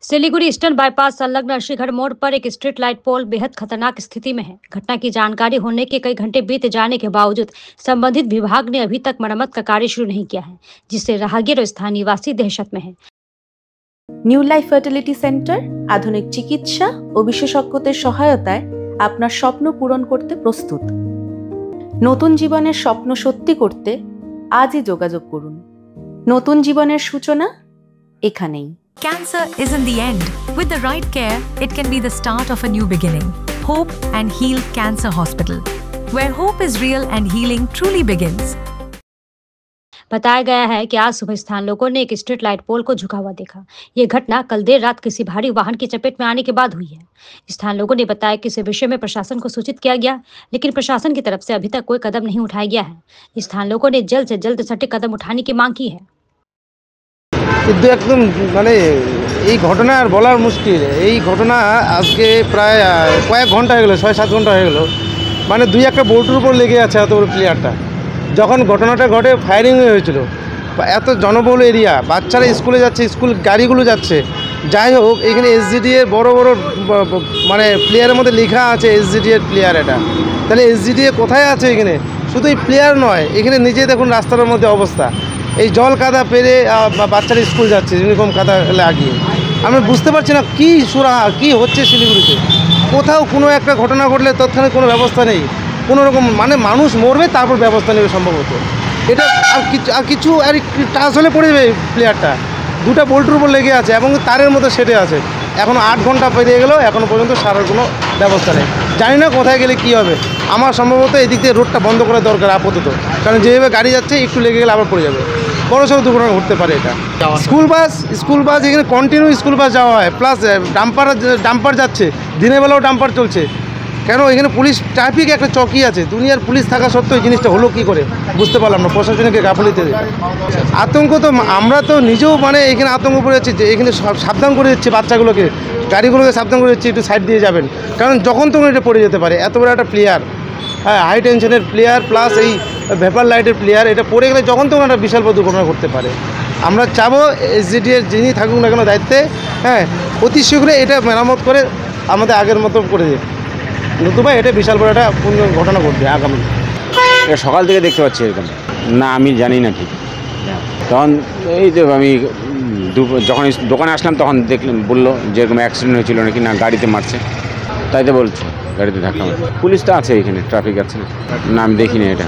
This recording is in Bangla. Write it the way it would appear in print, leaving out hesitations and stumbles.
सिलीगुड़ी ईस्टर्न बाईपास संलग्न अर्शीगढ़ मोड़ पर एक स्ट्रीट लाइट पोल बेहद खतरनाक स्थिति में है। घटना की जानकारी होने के कई घंटे बीत जाने के बावजूद संबंधित विभाग ने अभी तक मरम्मत का कार्य शुरू नहीं किया है, जिससे राहगीर और स्थानीय निवासी दहशत में है। নিউ লাইফ ফার্টিলিটি সেন্টার আধুনিক চিকিৎসা ও বিশেষজ্ঞদের সহায়তায় আপনার স্বপ্ন পূরণ করতে প্রস্তুত। নতুন জীবনের স্বপ্ন সত্যি করতে আজই যোগাযোগ করুন। নতুন জীবনের সূচনা এখানেই। Cancer isn't the end. With the right care, it can be the start of a new beginning. Hope and Heal Cancer Hospital, where hope is real and healing truly begins. बताया गया है कि आज सुबह स्थानीय लोगों ने एक स्ट्रीट लाइट पोल को झुका हुआ देखा। ये घटना कल देर रात किसी भारी वाहन की चपेट में आने के बाद हुई है। स्थानीय लोगों ने बताया कि इस विषय में प्रशासन को सूचित किया गया, लेकिन प्रशासन की तरफ से अभी तक कोई कदम नहीं उठाया गया है। स्थानीय लोगों ने जल्द से जल्द सटीक कदम उठाने की मांग की है। কিন্তু একদম মানে এই ঘটনা আর বলার মুশকিল। এই ঘটনা আজকে প্রায় কয়েক ঘন্টা হয়ে গেলো, ৬-৭ ঘন্টা হয়ে গেলো। মানে দুই একটা বোল্টের উপর লেগে আছে এত বড় প্লেয়ারটা। যখন ঘটনাটা ঘটে ফায়ারিং হয়েছিল, এত জনবহুল এরিয়া, বাচ্চারা স্কুলে যাচ্ছে, স্কুল গাড়িগুলো যাচ্ছে। যাই হোক, এখানে এসজিডি এর বড় বড় মানে প্লেয়ারের মধ্যে লেখা আছে এসজিডি এর প্লেয়ার। এটা তাহলে এসজিডি কোথায় আছে এখানে? শুধু এই প্লেয়ার নয়, এখানে নিজে দেখুন রাস্তার মধ্যে অবস্থা, এই জল কাদা পেরে বাচ্চারা স্কুল যাচ্ছে ইউনিফর্ম কাদা লাগিয়ে। আমি বুঝতে পারছি না কি সুরাহা কি হচ্ছে শিলিগুড়িতে। কোথাও কোনো একটা ঘটনা ঘটলে তৎক্ষণাৎ কোনো ব্যবস্থা নেই, কোনো রকম মানে মানুষ মরবে তারপর ব্যবস্থা নেবে সম্ভবত। এটা আর কিছু আর টাচ হলে পড়ে যাবে প্লেয়ারটা। দুটা বোল্টের উপর লেগে আছে এবং তারের মতো সেটে আছে। এখনও 8 ঘন্টা পেরিয়ে গেল, এখনও পর্যন্ত সারার কোনো ব্যবস্থা নেই। জানি না কোথায় গেলে কি হবে। আমার সম্ভবত এদিক দিয়ে রোডটা বন্ধ করা দরকার আপাতত, কারণ যেভাবে গাড়ি যাচ্ছে একটু লেগে গেলে আবার পড়ে যাবে, বড়সড় দুর্ঘটনা ঘটতে পারে। এটা স্কুল বাস এখানে কন্টিনিউ স্কুল বাস যাওয়া হয়, প্লাস ডাম্পার যাচ্ছে, দিনের বেলাও ডাম্পার চলছে। কেন এখানে পুলিশ ট্রাফিক একটা চকি আছে, দুনিয়ার পুলিশ থাকা সত্ত্বেও এই জিনিসটা হলো কী করে বুঝতে পারলাম না। প্রশাসনিক গাফিলতি, আতঙ্ক তো আমরা তো নিজেও মানে এখানে আতঙ্ক পড়ে যাচ্ছি। যে এখানে সাবধান করে দিচ্ছে বাচ্চাগুলোকে, গাড়িগুলোকে সাবধান করে দিচ্ছে একটু সাইড দিয়ে যাবেন, কারণ যখন তখন এটা পড়ে যেতে পারে। এত বড় একটা প্লেয়ার, হ্যাঁ, হাই টেনশনের প্লেয়ার প্লাস এই ভেপার লাইটের প্লেয়ার, এটা পড়ে গেলে যখন তখন একটা বিশাল বড় দুর্ঘটনা ঘটতে পারে। আমরা চাবো এসজিডি এর যিনি থাকুক না কেন দায়িত্বে, হ্যাঁ, অতি শীঘ্রই এটা মেরামত করে আমাদের আগের মতো করে দিন, নতুবা এটা বিশাল বড় একটা ঘটনা ঘটবে আগামী। এটা সকাল থেকে দেখতে পাচ্ছি এরকম না, আমি জানি না ঠিক। তখন এই যে আমি যখন দোকানে আসলাম তখন দেখলাম, বললো যেরকম অ্যাক্সিডেন্ট হয়েছিল নাকি, না গাড়িতে মারছে, তাই তো বলছে গাড়িতে ধাক্কা মারছে। পুলিশ তো আছে এখানে, ট্রাফিক আছে না, আমি দেখিনি এটা।